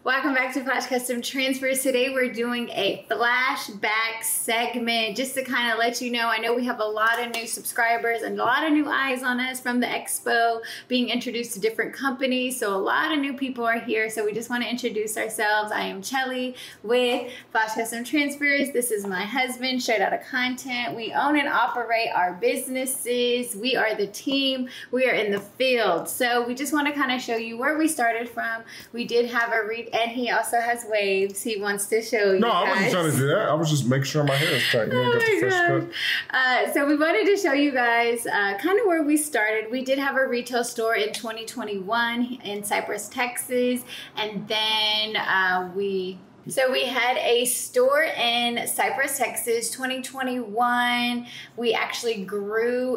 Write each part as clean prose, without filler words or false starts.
Welcome back to Flash Custom Transfers. Today we're doing a flashback segment just to kind of let you know. I know we have a lot of new subscribers and a lot of new eyes on us from the expo, being introduced to different companies. So a lot of new people are here. So we just want to introduce ourselves. I am Chelly with Flash Custom Transfers. This is my husband, straight out of content. We own and operate our businesses. We are the team. We are in the field. So we just want to kind of show you where we started from. We did have a and he also has waves. He wants to show you. No, I wasn't trying to do that. I was just making sure my hair is tight. So we wanted to show you guys kind of where we started. We did have a retail store in 2021 in Cypress, Texas, and then So we had a store in Cypress, Texas, 2021. We actually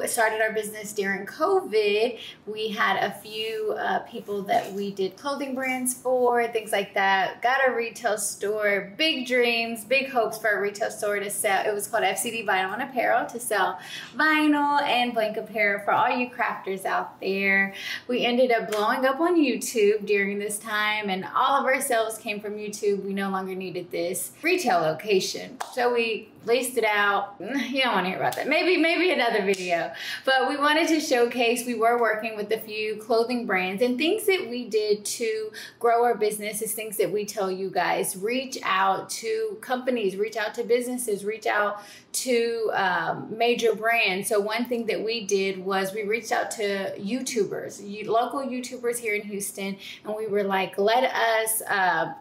started our business during COVID. We had a few people that we did clothing brands for, things like that. Got a retail store, big dreams, big hopes for a retail store to sell. It was called FCD Vinyl and Apparel, to sell vinyl and blank apparel for all you crafters out there. We ended up blowing up on YouTube during this time, and all of our sales came from YouTube. We no longer needed this retail location, so we leased it out. You don't want to hear about that. Maybe another video. But we wanted to showcase, we were working with a few clothing brands, and things that we did to grow our business is things that we tell you guys. Reach out to companies, reach out to businesses, reach out to major brands. So one thing that we did was we reached out to YouTubers, local YouTubers here in Houston, and we were like, let us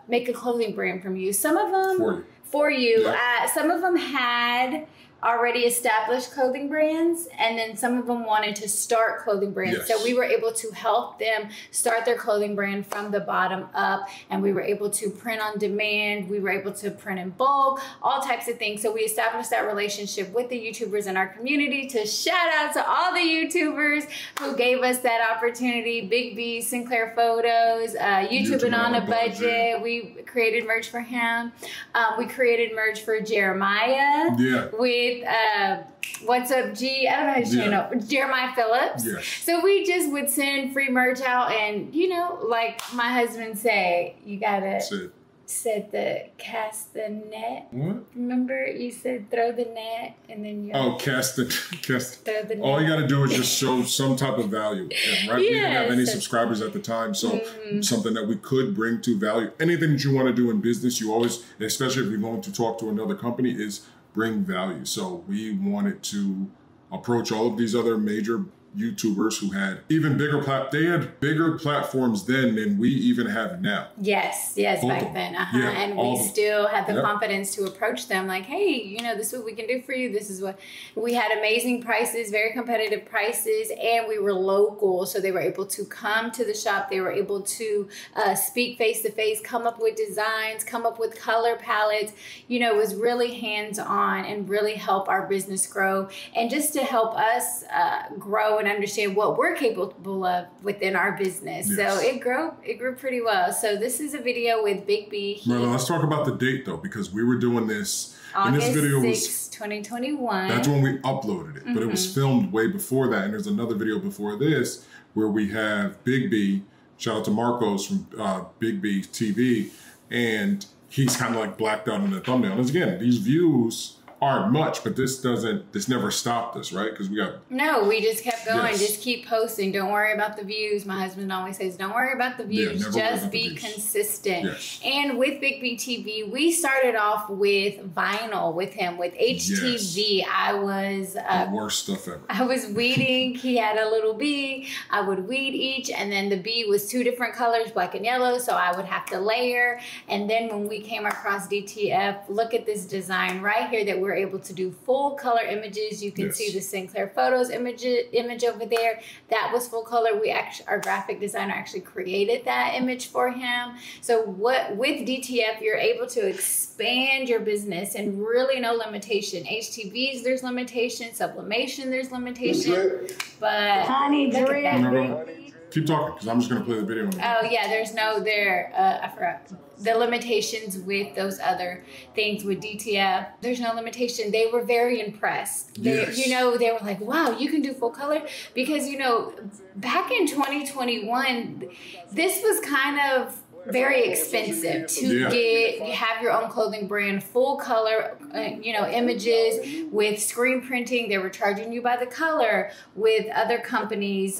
make a clothing brand from you. Some of them for you. Yeah. Some of them had already established clothing brands, and then some of them wanted to start clothing brands. Yes. So we were able to help them start their clothing brand from the bottom up, and we were able to print on demand. We were able to print in bulk, all types of things. So we established that relationship with the YouTubers in our community. To shout out to all the YouTubers who gave us that opportunity. Big B, Sinclair Photos, YouTubing on a budget. We created merch for him. We created merch for Jeremiah. Yeah. With What's Up G, I don't know how to say it, Jeremiah Phillips. Yes. So we just would send free merch out, and you know, like my husband say, you gotta cast the net. What? Remember you said throw the net, and then you cast the throw the net. All you gotta do is just show some type of value. And right, we didn't have any subscribers at the time, so something that we could bring to value. Anything that you want to do in business, you always, especially if you're going to talk to another company, is bring value. So we wanted to approach all of these other major YouTubers who had even bigger platforms then than we even have now. Yes, back then. And we still had the confidence to approach them like, hey, you know, this is what we can do for you. This is what we had. Amazing prices, very competitive prices, and we were local, so they were able to come to the shop. They were able to speak face to face, come up with designs, come up with color palettes. You know, it was really hands-on and really help our business grow, and just to help us grow and understand what we're capable of within our business. Yes. So it grew pretty well. So this is a video with Big B. Well, let's talk about the date though, because we were doing this. August 6th, 2021. That's when we uploaded it, but it was filmed way before that. And there's another video before this where we have Big B. Shout out to Marcos from Big B TV, and he's kind of like blacked out in the thumbnail. And again, these views aren't much, but this never stopped us, right? Because we just kept going. Just keep posting. Don't worry about the views. My husband always says, don't worry about the views. Just be consistent. Yes. And with Big B TV, we started off with vinyl with him, with HTV. Yes. I was the worst stuff ever. I was weeding. He had a little bee. I would weed each, and then the bee was 2 different colors, black and yellow, so I would have to layer. And then when we came across DTF, look at this design right here that we're able to do full color images. You can see the Sinclair Photos image over there. That was full color. Our graphic designer actually created that image for him. So with DTF, you're able to expand your business and really no limitation. HTVs, there's limitation. Sublimation, there's limitation. But honey, keep talking, because I'm just going to play the video. Oh yeah, I forgot. The limitations with those other things with DTF, there's no limitation. They were very impressed. They were like, wow, you can do full color? Because, back in 2021, this was kind of very expensive to have your own clothing brand, full color, images with screen printing. They were charging you by the color. With other companies,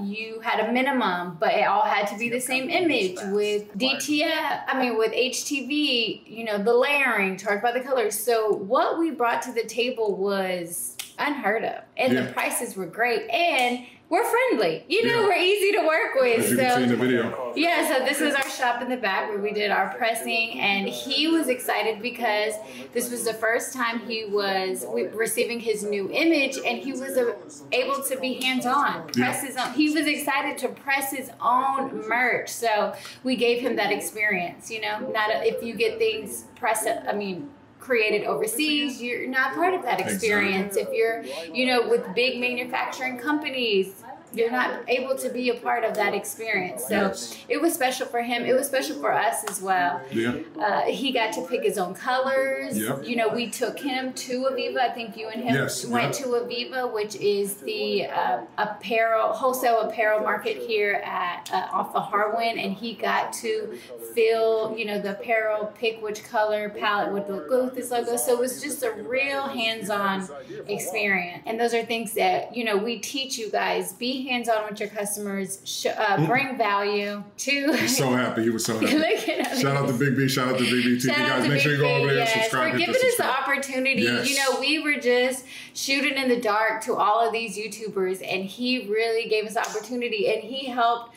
you had a minimum, but it all had to be the same image. With DTF, with HTV, the layering, charged by the color. So what we brought to the table was unheard of, and the prices were great, and we're friendly. We're easy to work with. As you can see in the video. Yeah, so this was our shop in the back where we did our pressing, and he was excited because this was the first time he was receiving his new image, and he was able to be hands-on, press his own. He was excited to press his own merch, so we gave him that experience. Not if you get things created overseas, you're not part of that experience. Exactly. If you're, with big manufacturing companies, you're not able to be a part of that experience. So it was special for him. It was special for us as well. Yeah. He got to pick his own colors. Yep. We took him to Aviva. I think you and him went to Aviva, which is the wholesale apparel market here at off of Harwin, and he got to feel, the apparel, pick which color palette would go with this logo. So it was just a real hands-on experience. And those are things that, we teach you guys. Be hands-on with your customers, bring value to. He's so happy. He was so happy. Shout out to Big B. Shout out to Big B TV. Guys, make sure you go over there and subscribe. For giving us the opportunity. Yes. We were just shooting in the dark to all of these YouTubers, and he really gave us the opportunity, and he helped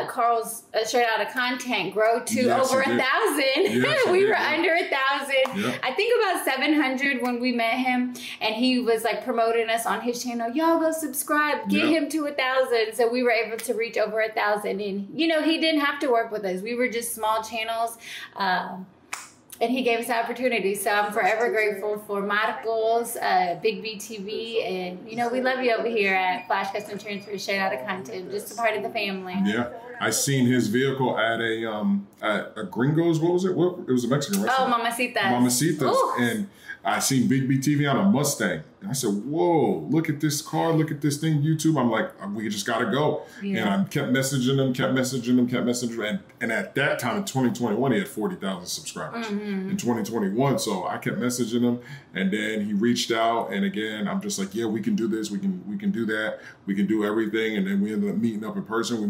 Carl's Straight Outta Content grow to over 1,000. Yes, we were under 1,000. Yep. I think about 700 when we met him, and he was promoting us on his channel. Y'all go subscribe, get him to 1,000. So we were able to reach over 1,000, and he didn't have to work with us. We were just small channels. And he gave us the opportunity. So I'm forever grateful for Marcos, Big B TV, and we love you over here at Flash Custom Transfer, Straight Outta Content, just a part of the family. Yeah, I seen his vehicle at a Gringo's. What was it? It was a Mexican restaurant. Oh, Mamacitas. Mamacitas, Ooh. And I seen Big B TV on a Mustang. And I said, whoa, look at this car, look at this thing, YouTube. I'm like, we just got to go. Yeah. And I kept messaging him. And at that time, in 2021, he had 40,000 subscribers. In 2021, so I kept messaging him. And then he reached out. And again, I'm just like, yeah, we can do this. We can do that. We can do everything. And then we ended up meeting up in person. We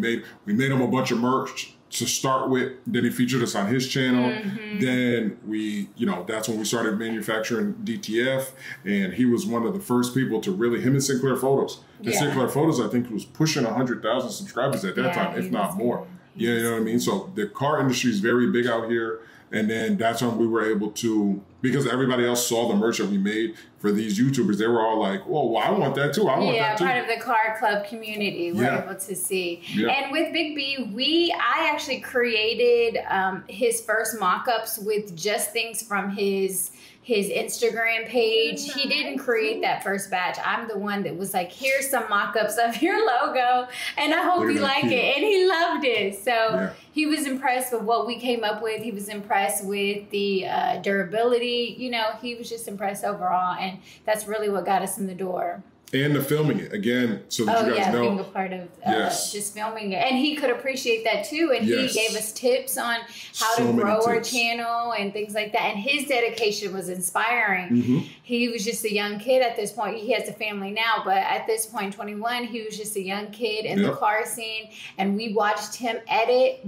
made him a bunch of merch to start with. Then he featured us on his channel. Then that's when we started manufacturing DTF, and he was one of the first people to really, him and Sinclair Photos. And Sinclair Photos, I think, was pushing 100,000 subscribers at that time, if not more. Yeah, you know what I mean? So the car industry is very big out here. And then that's when we were able to, because everybody else saw the merch that we made for these YouTubers, they were all like, well, I want that too. I want that too. Yeah, part of the car club community we're able to see. Yeah. And with Big B, I actually created his first mock-ups with just things from his Instagram page. He didn't create that first batch. I'm the one that was like, here's some mock-ups of your logo, and I hope you like it. And he loved it. So he was impressed with what we came up with. He was impressed with the durability. He was just impressed overall, and that's really what got us in the door. And the filming it, again, so that you guys know. Being a part of just filming it. And he could appreciate that too. And he gave us tips on how to grow our channel and things like that. And his dedication was inspiring. He was just a young kid at this point. He has a family now, but at this point, 21, he was just a young kid in the car scene. And we watched him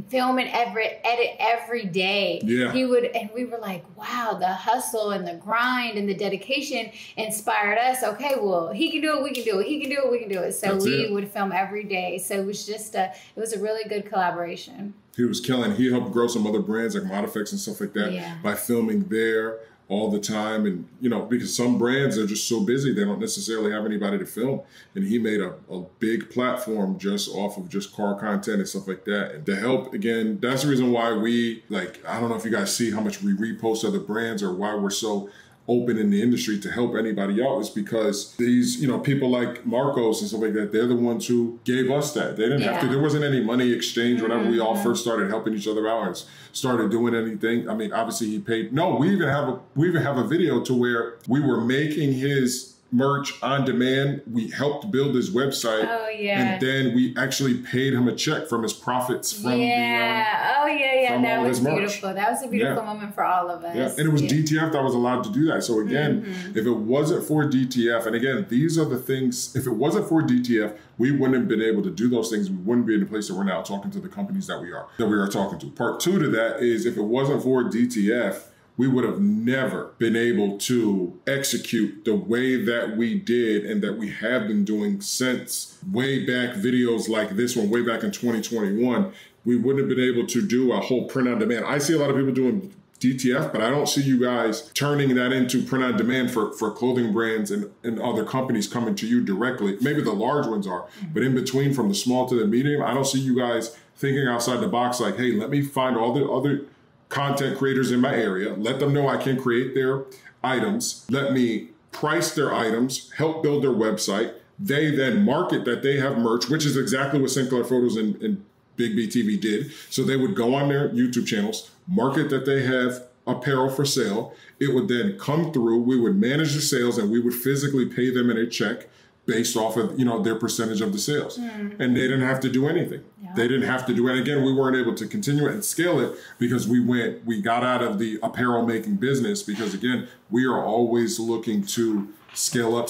film and edit every day. Yeah. And we were like, wow, the hustle and the grind and the dedication inspired us. Okay, well, he can do it, we can do it. He can do it, we can do it. So we would film every day. So it was just it was a really good collaboration. He was killing. He helped grow some other brands like Modifex and stuff like that by filming there all the time. And, because some brands are just so busy, they don't necessarily have anybody to film. And he made a big platform just off of just car content and stuff like that. And to help, again, that's the reason why we, I don't know if you guys see how much we repost other brands or why we're so open in the industry to help anybody out, is because these, people like Marcos and stuff like that, they're the ones who gave us that. They didn't have to, there wasn't any money exchange whenever we all first started helping each other out and started doing anything. I mean, obviously he paid. No, we even have a video to where we were making his merch on demand. We helped build his website. Oh, yeah. And then we actually paid him a check from his profits from that was beautiful. That was a beautiful moment for all of us. Yeah, and it was DTF that was allowed to do that. So again, if it wasn't for DTF, and again, these are the things, if it wasn't for DTF, we wouldn't have been able to do those things. We wouldn't be in the place that we're now talking to the companies that we are talking to. Part two to that is if it wasn't for DTF, we would have never been able to execute the way that we did and that we have been doing since way back videos like this one, way back in 2021. We wouldn't have been able to do a whole print on demand. I see a lot of people doing DTF, but I don't see you guys turning that into print on demand for clothing brands and other companies coming to you directly. Maybe the large ones are, but in between from the small to the medium, I don't see you guys thinking outside the box like, hey, let me find all the other content creators in my area, let them know I can create their items, let me price their items, help build their website. They then market that they have merch, which is exactly what Sinclair Photos and Big B TV did. So they would go on their YouTube channels, market that they have apparel for sale. It would then come through, we would manage the sales, and we would physically pay them in a check based off of, their percentage of the sales. And they didn't have to do anything. Yeah. They didn't have to do it. And again, we weren't able to continue it and scale it because we got out of the apparel making business because again, we are always looking to scale up,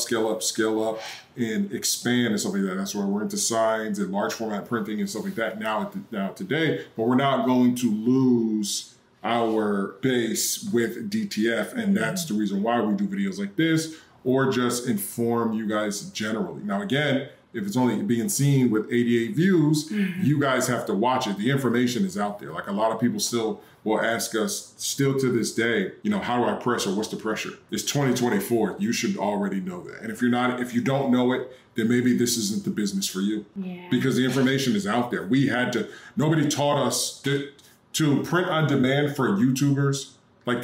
and expand and stuff like that. That's why we're into signs and large format printing and stuff like that now today, but we're not going to lose our base with DTF. And that's the reason why we do videos like this, or just inform you guys generally. Now, again, if it's only being seen with 88 views, you guys have to watch it. The information is out there. Like a lot of people still will ask us still to this day, how do I press or what's the pressure? It's 2024. You should already know that. And if you don't know it, then maybe this isn't the business for you. Yeah. Because the information is out there. Nobody taught us to print on demand for YouTubers, like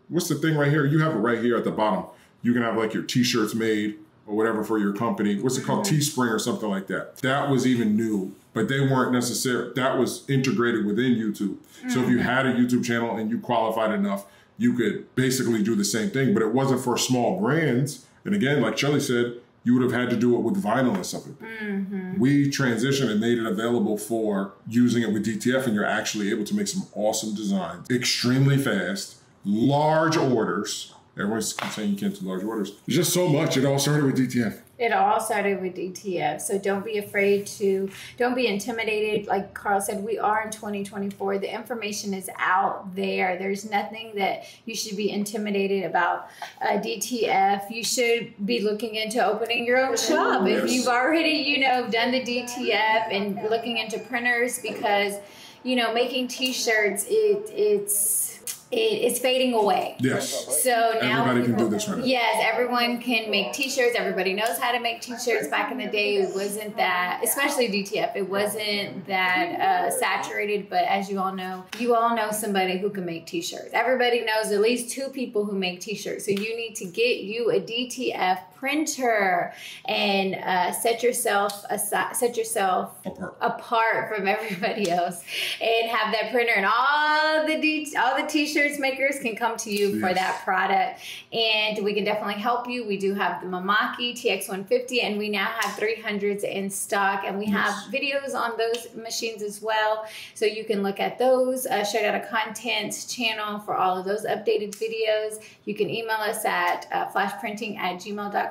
what's the thing right here? You have it right here at the bottom. You can have like your t-shirts made or whatever for your company. What's it called? Teespring or something like that. That was even new, but they weren't necessary. That was integrated within YouTube. So if you had a YouTube channel and you qualified enough, you could basically do the same thing, but it wasn't for small brands. And again, like Shelly said, you would have had to do it with vinyl and stuff like that. We transitioned and made it available for using it with DTF, and you're actually able to make some awesome designs extremely fast, large orders. Everyone's saying you can't do large orders. There's just so much. It all started with DTF. It all started with DTF. So don't be don't be intimidated. Like Carl said, we are in 2024. The information is out there. There's nothing that you should be intimidated about. DTF, you should be looking into opening your own shop. Yes. If you've already, done the DTF and looking into printers, because, making t-shirts, it's fading away. Yes. So now everybody can do this right now. Yes, everyone can make t-shirts. Everybody knows how to make t-shirts. Back in the day, it wasn't that, especially DTF, it wasn't that saturated. But as you all know somebody who can make t-shirts. Everybody knows at least 2 people who make t-shirts. So you need to get you a DTF printer and set yourself apart from everybody else, and have that printer, and all the t-shirts makers can come to you for that product, and we can definitely help you. We do have the Mimaki TX150, and we now have 300s in stock, and we have videos on those machines as well, so you can look at those. Straight Outta Content's channel for all of those updated videos. You can email us at flashprinting@gmail.com.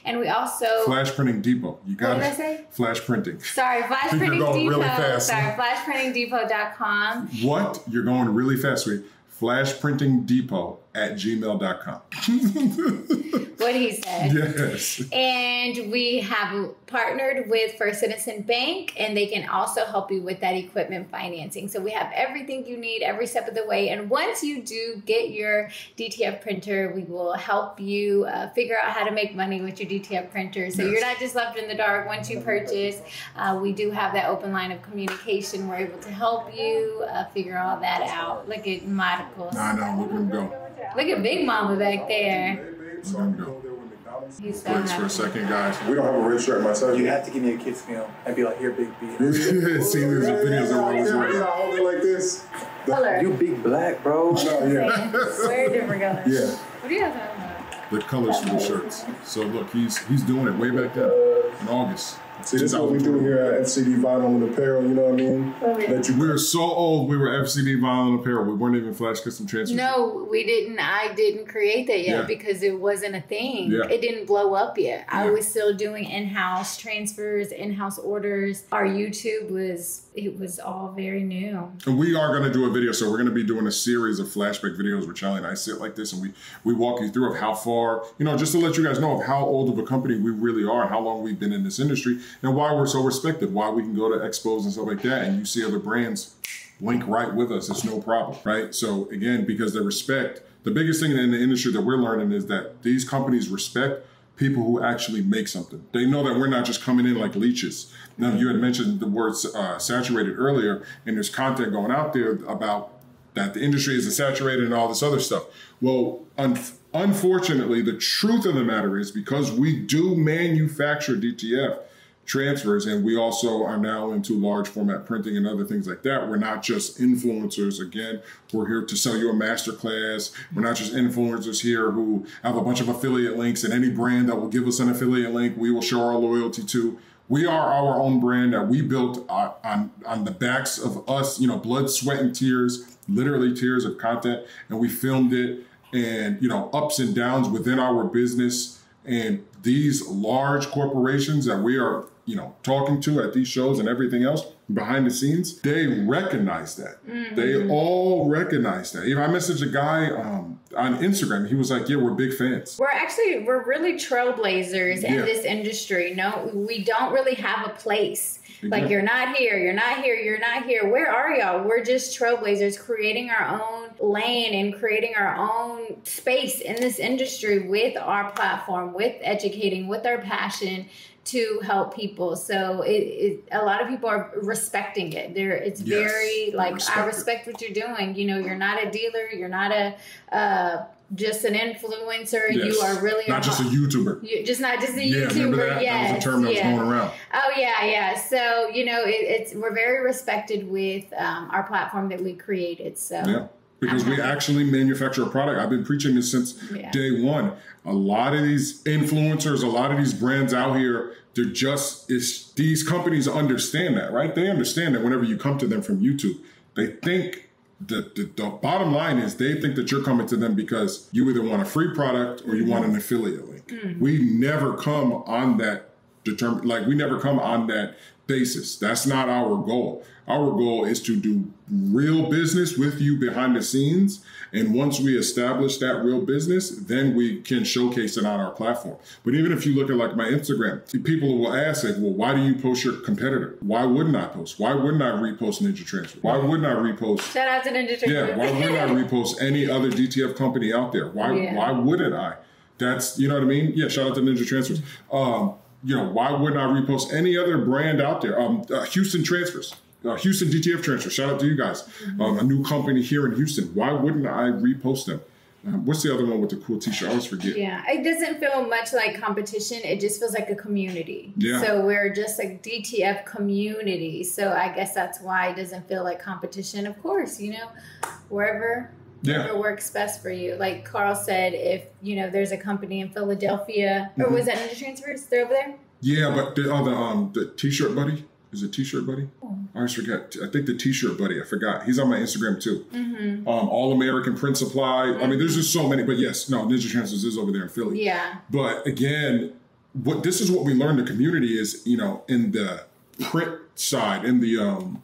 And we also Flash Printing Depot. You got it. What did I say? Flash Printing. Sorry, Flash Printing Depot. Really fast. Sorry, flashprintingdepot.com. What? You're going really fast, sweet. flashprintingdepot@gmail.com. What he said. Yes. And we have partnered with First Citizen Bank, and they can also help you with that equipment financing. So we have everything you need every step of the way. And once you do get your DTF printer, we will help you figure out how to make money with your DTF printer. So you're not just left in the dark once you purchase. We do have that open line of communication. We're able to help you figure all that out. Look at Modicals. I know, look at him go. Look at Big Mama back there. Look at him go. He's so Please, happy. for a second, guys. We don't have a red shirt myself. You have to give me a kid's meal and be like, here, Big B. See, there's videos of all this. I hold it like this. Color. You big black, bro. No, yeah. We're different colors. Yeah. What are you talking about? the colors for the shirts. So look, he's doing it way back then in August. See, this is what we do here at FCD Vinyl and Apparel, you know what I mean? We were so old, we were FCD Vinyl and Apparel. We weren't even Flash Custom Transfers. No, we didn't. I didn't create that yet because it wasn't a thing. Yeah. It didn't blow up yet. I was still doing in-house transfers, in-house orders. Our YouTube was all very new. And we are going to do a video. So we're going to be doing a series of flashback videos where Charlie and I sit like this and we walk you through of how far, just to let you guys know of how old of a company we really are and how long we've been in this industry. And why we're so respected, why we can go to expos and stuff like that, and you see other brands link right with us. It's no problem, right? So again, because they respect, the biggest thing in the industry that we're learning is that these companies respect people who actually make something. They know that we're not just coming in like leeches. Now, you had mentioned the word saturated earlier, and there's content going out there about that the industry is saturated and all this other stuff. Well, unfortunately, the truth of the matter is because we do manufacture DTF transfers, and we also are now into large format printing and other things like that. We're not just influencers. Again, we're here to sell you a masterclass. We're not just influencers here who have a bunch of affiliate links, and any brand that will give us an affiliate link, we will show our loyalty to. We are our own brand that we built on the backs of us, blood, sweat, and tears, literally tears of content. And we filmed it and, ups and downs within our business. And these large corporations that we are, talking to at these shows and everything else behind the scenes, they recognize that. Mm-hmm. They all recognize that. If I messaged a guy on Instagram, he was like, yeah, we're big fans. We're really trailblazers in this industry. No, we don't really have a place. Like, you're not here, you're not here, you're not here. Where are y'all? We're just trailblazers creating our own lane and creating our own space in this industry with our platform, with educating, with our passion to help people. So a lot of people are respecting it. It's very like, I respect what you're doing. You're not a dealer, you're not just an influencer. Yes. You are really not just a YouTuber. Not just a YouTuber. Remember that? That was a term that was going around. Oh yeah. So we're very respected with our platform that we created. So yeah. Because we actually manufacture a product. I've been preaching this since day one. A lot of these influencers, a lot of these brands out here, these companies understand that, right? They understand that whenever you come to them from YouTube, they think the bottom line is they think that you're coming to them because you either want a free product or you want an affiliate link. Mm-hmm. We never come on that we never come on that basis. That's not our goal. Our goal is to do real business with you behind the scenes. And once we establish that real business, then we can showcase it on our platform. But even if you look at like my Instagram, people will ask like, well, why do you post your competitor? Why wouldn't I post? Why wouldn't I repost Ninja Transfer? Why wouldn't I repost? Shout out to Ninja Transfer. Yeah, why wouldn't I repost any other DTF company out there? Why wouldn't I? That's, you know what I mean? Yeah, shout out to Ninja Transfers. Why wouldn't I repost any other brand out there? Houston Transfers. Houston DTF Transfer. Shout out to you guys. A new company here in Houston. Why wouldn't I repost them? What's the other one with the cool t-shirt? I always forget. Yeah, it doesn't feel much like competition. It just feels like a community. Yeah. So we're just like DTF community. So I guess that's why it doesn't feel like competition. Of course, wherever works best for you. Like Carl said, if, there's a company in Philadelphia, or was that Ninja Transfers? They're over there? Yeah, but the t-shirt buddy. Is it T-shirt buddy? Oh. I always forget. I think the T-shirt buddy. I forgot. He's on my Instagram too. Mm-hmm. All American Print Supply. Mm-hmm. I mean, there's just so many. But yes, Ninja Transfers is over there in Philly. Yeah. But again, this is what we learned. The community is, in the print side, in the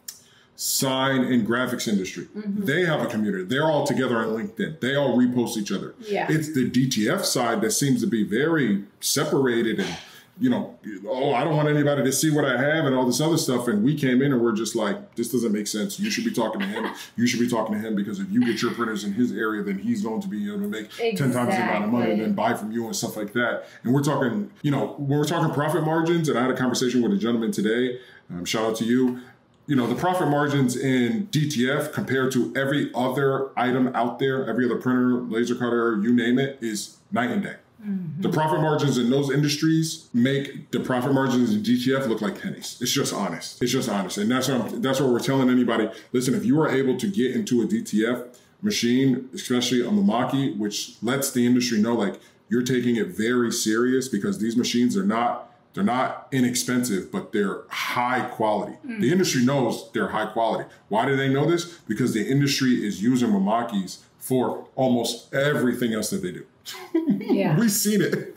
sign and graphics industry, they have a community. They're all together on LinkedIn. They all repost each other. Yeah. It's the DTF side that seems to be very separated and. I don't want anybody to see what I have and all this other stuff. And we came in and we're just like, this doesn't make sense. You should be talking to him. You should be talking to him because if you get your printers in his area, then he's going to be able to make 10 times the amount of money and then buy from you and stuff like that. And we're talking, when we're talking profit margins, and I had a conversation with a gentleman today, shout out to you. The profit margins in DTF compared to every other item out there, every other printer, laser cutter, you name it, is night and day. Mm-hmm. The profit margins in those industries make the profit margins in DTF look like pennies. It's just honest. And that's what we're telling anybody. Listen, if you are able to get into a DTF machine, especially a Mimaki, which lets the industry know, like, you're taking it very serious, because these machines are they're not inexpensive, but they're high quality. The industry knows they're high quality. Why do they know this? Because the industry is using Mimakis for almost everything else that they do. Yeah. We've seen it.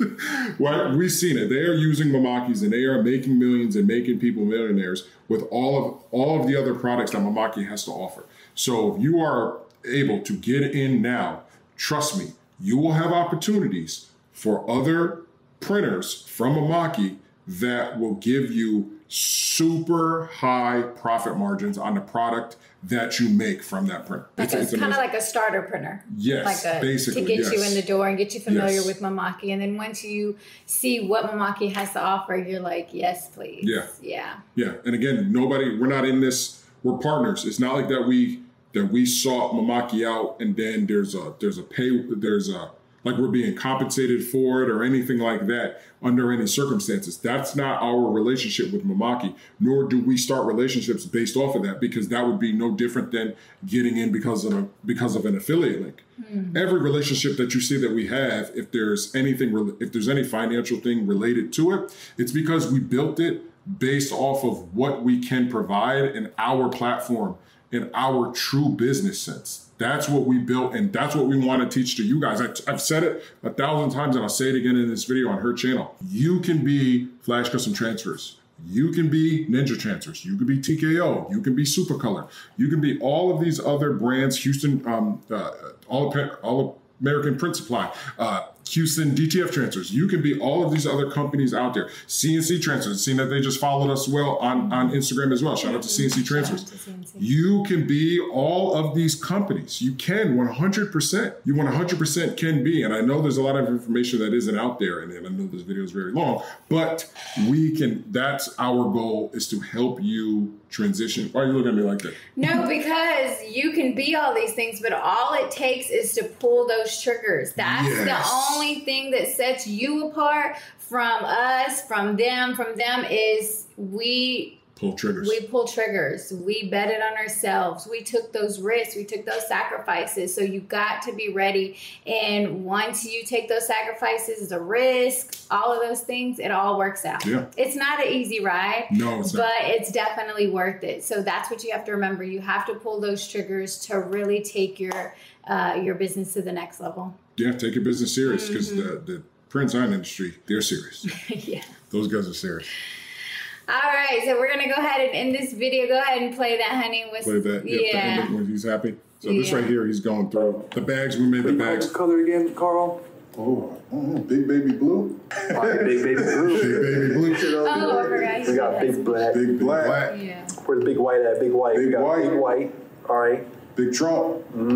Right? We've seen it. They are using Mimakis, and they are making millions and making people millionaires with all of the other products that Mimaki has to offer. So if you are able to get in now, trust me, you will have opportunities for other printers from Mimaki that will give you super high profit margins on the product that you make from that printer. It's kind of like a starter printer. Yes, basically. To get you in the door and get you familiar Yes. with Mimaki. And then once you see what Mimaki has to offer, you're like, yes, please. Yeah. Yeah. Yeah. And again, we're not in this, we're partners. It's not like that we sought Mimaki out and then like we're being compensated for it or anything like that under any circumstances. That's not our relationship with Mimaki, nor do we start relationships based off of that, because that would be no different than getting in because of an affiliate link. Every relationship that you see that we have, if there's any financial thing related to it, it's because we built it based off of what we can provide in our platform, in our true business sense. That's what we built, and that's what we want to teach to you guys. I've said it 1,000 times, and I'll say it again in this video on her channel. You can be Flash Custom Transfers. You can be Ninja Transfers. You can be TKO. You can be Supercolor. You can be all of these other brands, Houston, All American Print Supply, Houston DTF Transfers. You can be all of these other companies out there. CNC Transfers, seeing that they just followed us well on Instagram as well. Shout out to CNC Transfers. You can be all of these companies. You can 100%. You 100% can be. And I know there's a lot of information that isn't out there. And I know this video is very long, but that's our goal, is to help you transition. Why are you looking at me like that? No, because you can be all these things, but all it takes is to pull those triggers. That's the only thing that sets you apart from us, from them is we pull triggers. We pull triggers. We betted on ourselves. We took those risks. We took those sacrifices. So you got to be ready. And once you take those sacrifices, the risk, all of those things, it all works out. Yeah. It's not an easy ride. No, it's not. But it's definitely worth it. So that's what you have to remember. You have to pull those triggers to really take your business to the next level. Yeah, take your business serious, because the print design industry, they're serious. Yeah. Those guys are serious. All right, so we're gonna go ahead and end this video. Go ahead and play that, honey. Play that. Yeah. When he's happy. So this right here, he's going through the bags. We made the bags. What color again, Carl? Oh, big baby blue. Big baby blue. Big baby blue. Oh, I forgot. We got big black. Big black. Yeah. Where's big white at? Big white. Big We got white. Big white. All right. Big Trump. No.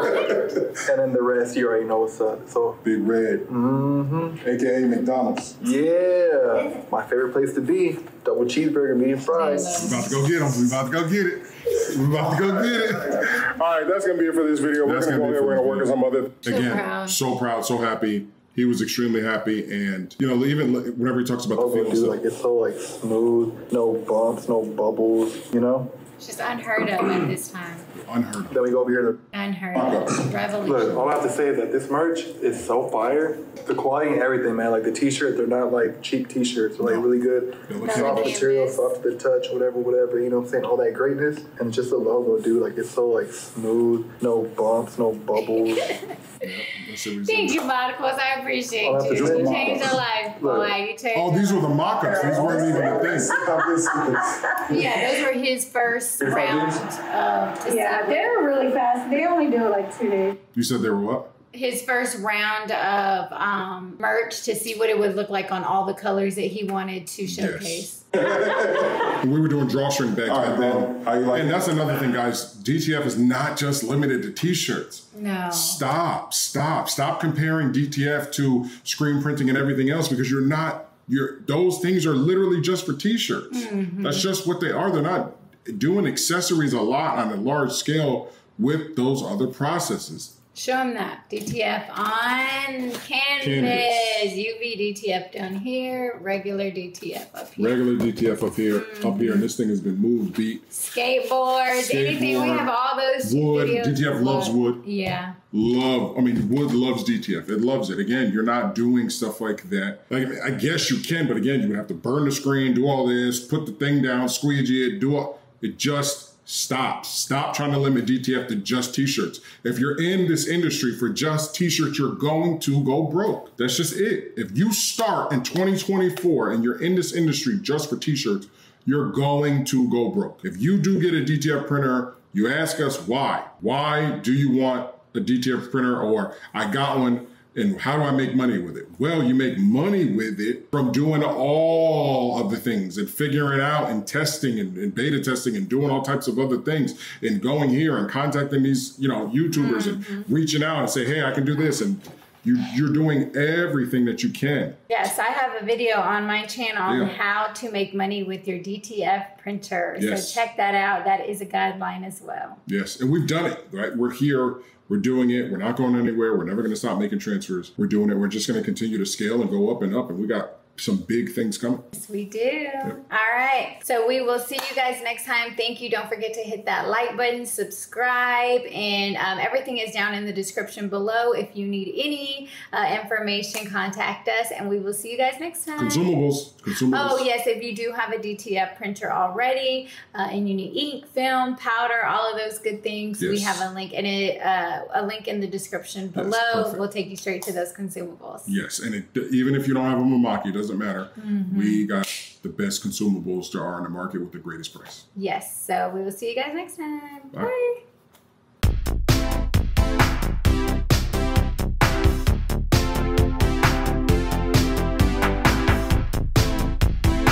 And then the rest, you already know what's up. So Big red. AKA McDonald's. yeah, my favorite place to be. Double cheeseburger, medium fries. We about to go get him. We about to go get it. We about to go get it. All right, that's going to be it for this video. We're going to go there. We're going to work on some other. Again, so proud, so happy. He was extremely happy, and even whenever he talks about the feeling stuff, Like it's so smooth, no bumps, no bubbles, It's just unheard of at this time. unheard of. Then we go over here. Unheard of. Revolution. Look, all I have to say is that this merch is so fire. The quality and everything, man. Like the t-shirts, they're not like cheap t-shirts. They're like really good. Soft material, soft to the touch, whatever, you know what I'm saying? All that greatness. And just the logo, dude. Like it's so smooth, no bumps, no bubbles. Thank you, Monicos. I appreciate you. have to You do changed your life, boy. You changed. Oh, these were the mock-ups. These weren't even a thing. Yeah, those were his first round of. Yeah, they're really fast. They only do it like 2 days. You said they were what? His first round of merch to see what it would look like on all the colors that he wanted to showcase. We were doing drawstring bags back then. How you like And that's another thing, guys. DTF is not just limited to t-shirts. No. Stop comparing DTF to screen printing and everything else, because those things are literally just for t-shirts. That's just what they are. They're not doing accessories a lot on a large scale with those other processes. Show them that. DTF on canvas. UV DTF down here. Regular DTF up here. Regular DTF up here. Up here. And this thing has been moved, beat. Skateboards. Anything. We have all those wood. videos. DTF loves wood. Yeah. Wood loves DTF. It loves it. Again, you're not doing stuff like that. Like, I guess you can, but again, you would have to burn the screen, do all this, put the thing down, squeegee it, it just stops. Stop trying to limit DTF to just t-shirts. If you're in this industry for just t-shirts, you're going to go broke. That's just it. If you start in 2024 and you're in this industry just for t-shirts, you're going to go broke. If you do get a DTF printer, you ask us why. Why do you want a DTF printer? Or I got one, and how do I make money with it? Well, you make money with it from doing all of the things and figuring it out and testing and beta testing and doing all types of other things and going here and contacting these, YouTubers and reaching out and say, hey, I can do this. And you're doing everything that you can. Yes, I have a video on my channel on how to make money with your DTF printer. Yes. So check that out. That is a guideline as well. Yes, and we've done it, right? We're here. We're doing it. We're not going anywhere. We're never going to stop making transfers. We're doing it. We're just going to continue to scale and go up and up. And we got some big things coming. Yes, we do. Yep. All right. So we will see you guys next time. Thank you. Don't forget to hit that like button, subscribe, and everything is down in the description below. If you need any information, contact us, and we will see you guys next time. Consumables. Oh, yes. If you do have a DTF printer already and you need ink, film, powder, all of those good things, we have a link in it, a link in the description below. We'll take you straight to those consumables. Yes. And even if you don't have a Mimaki, it doesn't matter. We got the best consumables there are in the market with the greatest price. Yes. So we will see you guys next time. Bye. Bye.